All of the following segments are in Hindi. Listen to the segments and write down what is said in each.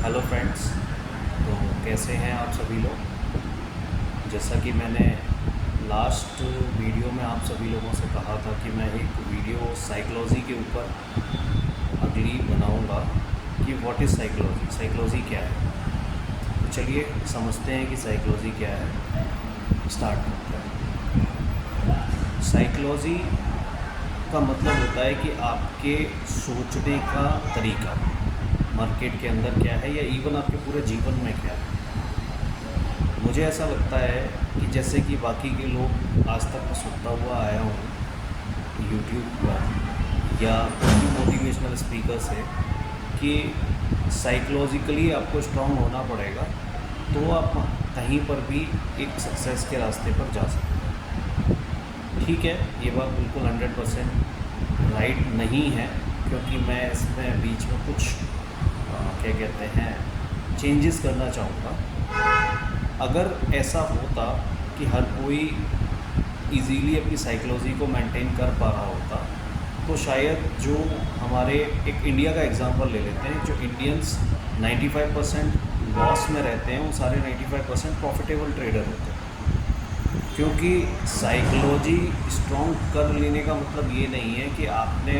Hello friends. तो कैसे हैं आप सभी लोग। जैसा कि मैंने लास्ट वीडियो में आप सभी लोगों से कहा था कि मैं एक वीडियो साइकोलॉजी के ऊपर अगली बनाऊंगा कि व्हाट इज़ साइकोलॉजी, साइकोलॉजी क्या है। तो चलिए समझते हैं कि साइकोलॉजी क्या है। स्टार्ट करते हैं। साइकोलॉजी का मतलब होता है कि आपके सोचने का तरीका मार्केट के अंदर क्या है या इवन आपके पूरे जीवन में क्या है। मुझे ऐसा लगता है कि जैसे कि बाकी के लोग आज तक मैं सुनता हुआ आया हूँ यूट्यूब पर या कोई मोटिवेशनल स्पीकर से कि साइकोलॉजिकली आपको स्ट्रांग होना पड़ेगा तो आप कहीं पर भी एक सक्सेस के रास्ते पर जा सकते हैं। ठीक है, ये बात बिल्कुल 100% राइट नहीं है, क्योंकि मैं इसमें बीच में कुछ क्या कहते हैं चेंजेस करना चाहूँगा। अगर ऐसा होता कि हर कोई इजीली अपनी साइकोलॉजी को मेंटेन कर पा रहा होता तो शायद जो हमारे एक इंडिया का एग्जांपल ले लेते हैं, जो इंडियंस 95% लॉस में रहते हैं वो सारे 95% प्रॉफिटेबल ट्रेडर होते हैं। क्योंकि साइकोलॉजी स्ट्रॉन्ग कर लेने का मतलब ये नहीं है कि आपने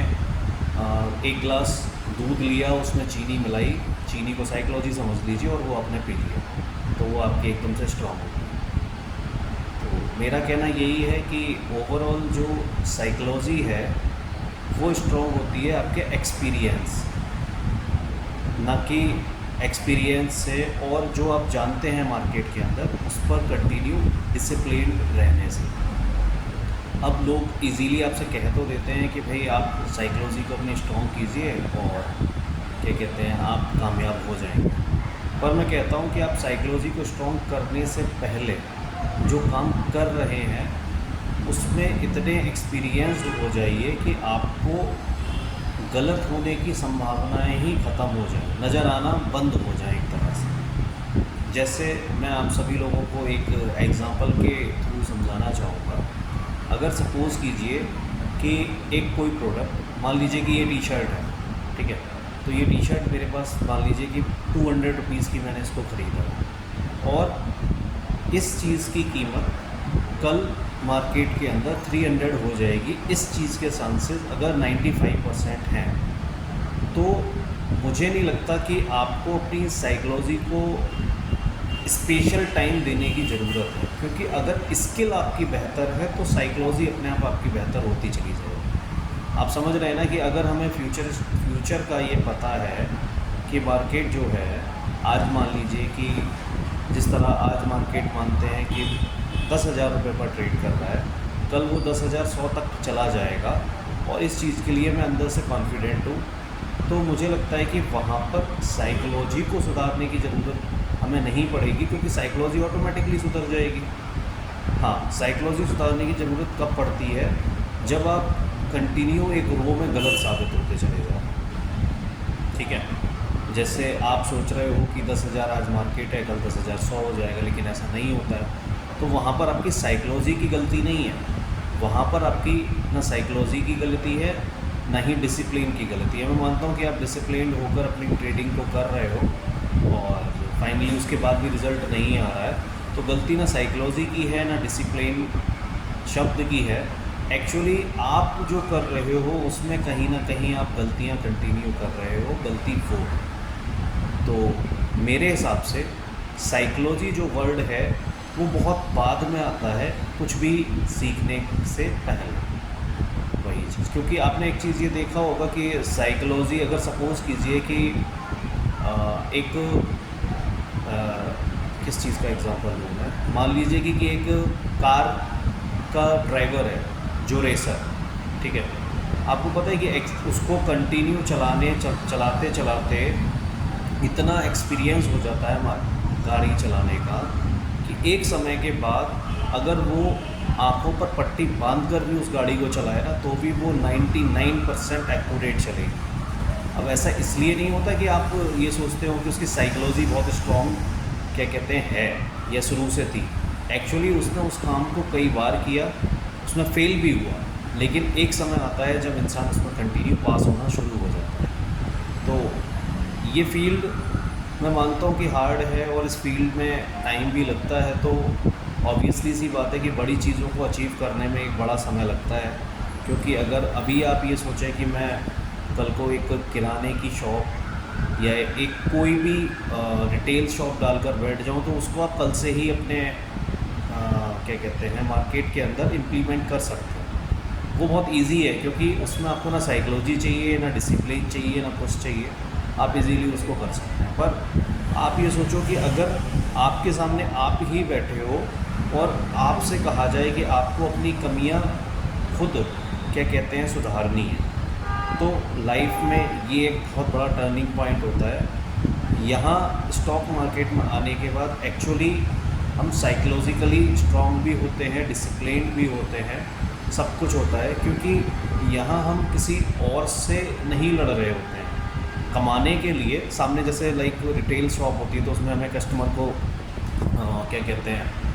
एक गिलास दूध लिया, उसमें चीनी मिलाई, चीनी को साइकोलॉजी समझ लीजिए और वो आपने पी लिया तो वो आपके एकदम से स्ट्रॉन्ग होगी। तो मेरा कहना यही है कि ओवरऑल जो साइकोलॉजी है वो स्ट्रॉन्ग होती है आपके एक्सपीरियंस, ना कि एक्सपीरियंस से और जो आप जानते हैं मार्केट के अंदर उस पर कंटिन्यू डिसिप्लिन रहने से। अब लोग इजीली आपसे कह तो देते हैं कि भाई आप साइकोलॉजी को अपनी स्ट्रॉन्ग कीजिए और क्या कहते हैं आप कामयाब हो जाएंगे। पर मैं कहता हूँ कि आप साइकोलॉजी को स्ट्रॉन्ग करने से पहले जो काम कर रहे हैं उसमें इतने एक्सपीरियंस्ड हो जाइए कि आपको गलत होने की संभावनाएं ही ख़त्म हो जाए, नज़र आना बंद हो जाए एक तरह से। जैसे मैं आप सभी लोगों को एक एग्ज़ाम्पल के थ्रू समझाना चाहूँगा। अगर सपोज़ कीजिए कि एक कोई प्रोडक्ट, मान लीजिए कि ये टी शर्ट है, ठीक है, तो ये टी शर्ट मेरे पास मान लीजिए कि 200 रुपीज़ की मैंने इसको ख़रीदा और इस चीज़ की कीमत कल मार्केट के अंदर 300 हो जाएगी। इस चीज़ के चांसेस अगर 95% हैं तो मुझे नहीं लगता कि आपको अपनी साइकोलॉजी को स्पेशल टाइम देने की ज़रूरत है, क्योंकि अगर स्किल आपकी बेहतर है तो साइकोलॉजी अपने आप आपकी बेहतर होती चली जाएगी। आप समझ रहे हैं ना कि अगर हमें फ्यूचर का ये पता है कि मार्केट जो है, आज मान लीजिए कि जिस तरह आज मार्केट मानते हैं कि 10,000 रुपये पर ट्रेड कर रहा है, कल वो 10,100 तक चला जाएगा और इस चीज़ के लिए मैं अंदर से कॉन्फिडेंट हूँ। तो मुझे लगता है कि वहाँ पर साइकोलॉजी को सुधारने की ज़रूरत हमें नहीं पड़ेगी, क्योंकि साइकोलॉजी ऑटोमेटिकली सुधर जाएगी। हाँ, साइकोलॉजी सुधारने की ज़रूरत कब पड़ती है, जब आप कंटिन्यू एक रो में गलत साबित होते चले जाओ। ठीक है, जैसे आप सोच रहे हो कि 10,000 आज मार्केट है, कल 10,100 हो जाएगा, लेकिन ऐसा नहीं होता है। तो वहाँ पर आपकी साइकोलॉजी की गलती नहीं है, वहाँ पर आपकी ना साइकोलॉजी की गलती है ना ही डिसिप्लिन की गलती है। मैं मानता हूँ कि आप डिसिप्लिन होकर अपनी ट्रेडिंग को कर रहे हो और फाइनली उसके बाद भी रिज़ल्ट नहीं आ रहा है, तो गलती ना साइकोलॉजी की है ना डिसिप्लिन शब्द की है। एक्चुअली आप जो कर रहे हो उसमें कहीं ना कहीं आप गलतियाँ कंटिन्यू कर रहे हो, गलती वो। तो मेरे हिसाब से साइकोलॉजी जो वर्ड है वो बहुत बाद में आता है, कुछ भी सीखने से पहले वही चीज़। क्योंकि आपने एक चीज़ ये देखा होगा कि साइकोलॉजी, अगर सपोज़ कीजिए कि एक किस चीज़ का एग्जांपल लूँ मैं, मान लीजिए कि एक कार का ड्राइवर है जो रेसर, ठीक है, आपको पता है कि उसको कंटिन्यू चलाते चलाते इतना एक्सपीरियंस हो जाता है गाड़ी चलाने का कि एक समय के बाद अगर वो आँखों पर पट्टी बांध कर भी उस गाड़ी को चलाए ना तो भी वो 99% एक्यूरेट चलेगी। अब ऐसा इसलिए नहीं होता कि आप ये सोचते हो कि उसकी साइकोलॉजी बहुत स्ट्रॉन्ग क्या कहते हैं है या शुरू से थी। एक्चुअली उसने उस काम को कई बार किया, उसमें फेल भी हुआ, लेकिन एक समय आता है जब इंसान उसमें कंटिन्यू पास होना शुरू हो जाता है। तो ये फील्ड मैं मानता हूँ कि हार्ड है और इस फील्ड में टाइम भी लगता है, तो ऑब्वियसली सी बात है कि बड़ी चीज़ों को अचीव करने में एक बड़ा समय लगता है। क्योंकि अगर अभी आप ये सोचें कि मैं कल को एक किराने की शॉप या एक कोई भी रिटेल शॉप डालकर बैठ जाऊँ, तो उसको आप कल से ही अपने क्या कहते हैं मार्केट के अंदर इम्प्लीमेंट कर सकते हैं। वो बहुत इजी है, क्योंकि उसमें आपको ना साइकोलॉजी चाहिए, ना डिसिप्लिन चाहिए, ना कुछ चाहिए, आप इजीली उसको कर सकते हैं। पर आप ये सोचो कि अगर आपके सामने आप ही बैठे हो और आपसे कहा जाए कि आपको अपनी कमियां खुद क्या कहते हैं सुधारनी है, तो लाइफ में ये एक बहुत बड़ा टर्निंग पॉइंट होता है। यहाँ स्टॉक मार्केट में आने के बाद एक्चुअली हम साइकोलॉजिकली स्ट्रॉन्ग भी होते हैं, डिसिप्लिन भी होते हैं, सब कुछ होता है, क्योंकि यहाँ हम किसी और से नहीं लड़ रहे होते हैं कमाने के लिए। सामने जैसे लाइक रिटेल शॉप होती है, तो उसमें हमें कस्टमर को क्या कहते हैं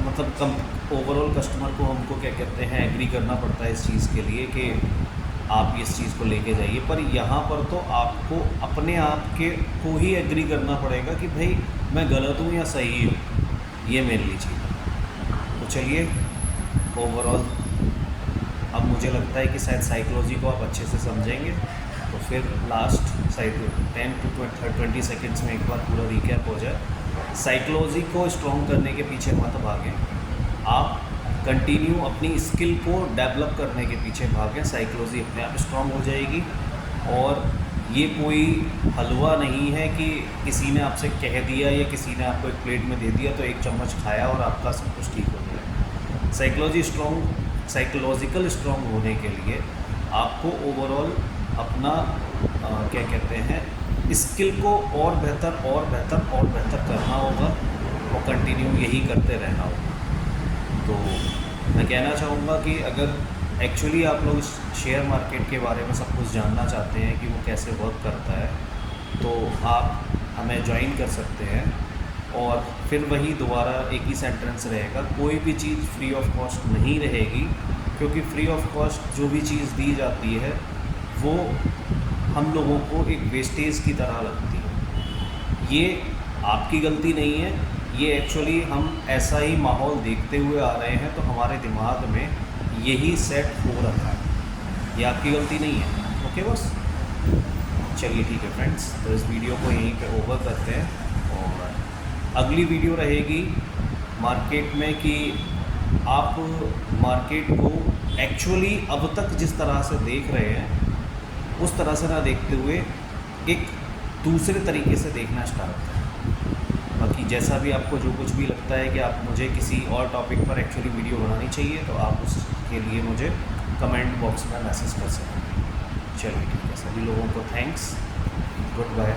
मतलब कम ओवरऑल कस्टमर को हमको क्या कहते हैं एग्री करना पड़ता है इस चीज़ के लिए कि आप इस चीज़ को लेके जाइए। पर यहाँ पर तो आपको अपने आप के को ही एग्री करना पड़ेगा कि भाई मैं गलत हूँ या सही हूँ, ये मेरे लिए चीज़। तो चलिए, ओवरऑल अब मुझे लगता है कि शायद साइकोलॉजी को आप अच्छे से समझेंगे, तो फिर लास्ट शायद 10 to 20 सेकेंड्स में एक बार पूरा रिकैप हो जाए। साइकोलॉजी को स्ट्रॉन्ग करने के पीछे मत भागें, आप कंटिन्यू अपनी स्किल को डेवलप करने के पीछे भागें, साइकोलॉजी अपने आप स्ट्रॉन्ग हो जाएगी। और ये कोई हलवा नहीं है कि किसी ने आपसे कह दिया या किसी ने आपको एक प्लेट में दे दिया तो एक चम्मच खाया और आपका सब कुछ ठीक हो गया। साइकोलॉजिकल स्ट्रॉन्ग होने के लिए आपको ओवरऑल अपना क्या कहते हैं स्किल को और बेहतर करना होगा और कंटिन्यू यही करते रहना होगा। तो मैं कहना चाहूँगा कि अगर एक्चुअली आप लोग शेयर मार्केट के बारे में सब कुछ जानना चाहते हैं कि वो कैसे वर्क करता है, तो आप हमें ज्वाइन कर सकते हैं। और फिर वही दोबारा एक ही सेंटेंस रहेगा, कोई भी चीज़ फ्री ऑफ कॉस्ट नहीं रहेगी, क्योंकि फ्री ऑफ कॉस्ट जो भी चीज़ दी जाती है वो हम लोगों को एक वेस्टेज की तरह लगती है। ये आपकी गलती नहीं है, ये एक्चुअली हम ऐसा ही माहौल देखते हुए आ रहे हैं, तो हमारे दिमाग में यही सेट हो रखा है, ये आपकी गलती नहीं है। ओके बस, चलिए ठीक है फ्रेंड्स, तो इस वीडियो को यहीं पे ओवर करते हैं और अगली वीडियो रहेगी मार्केट में कि आप मार्केट को एक्चुअली अब तक जिस तरह से देख रहे हैं उस तरह से ना देखते हुए एक दूसरे तरीके से देखना स्टार्ट करें। बाकी जैसा भी आपको जो कुछ भी लगता है कि आप मुझे किसी और टॉपिक पर एक्चुअली वीडियो बनानी चाहिए, तो आप उसके लिए मुझे कमेंट बॉक्स में मैसेज कर सकते हैं। चलिए ठीक है, सभी लोगों को थैंक्स, गुड बाय।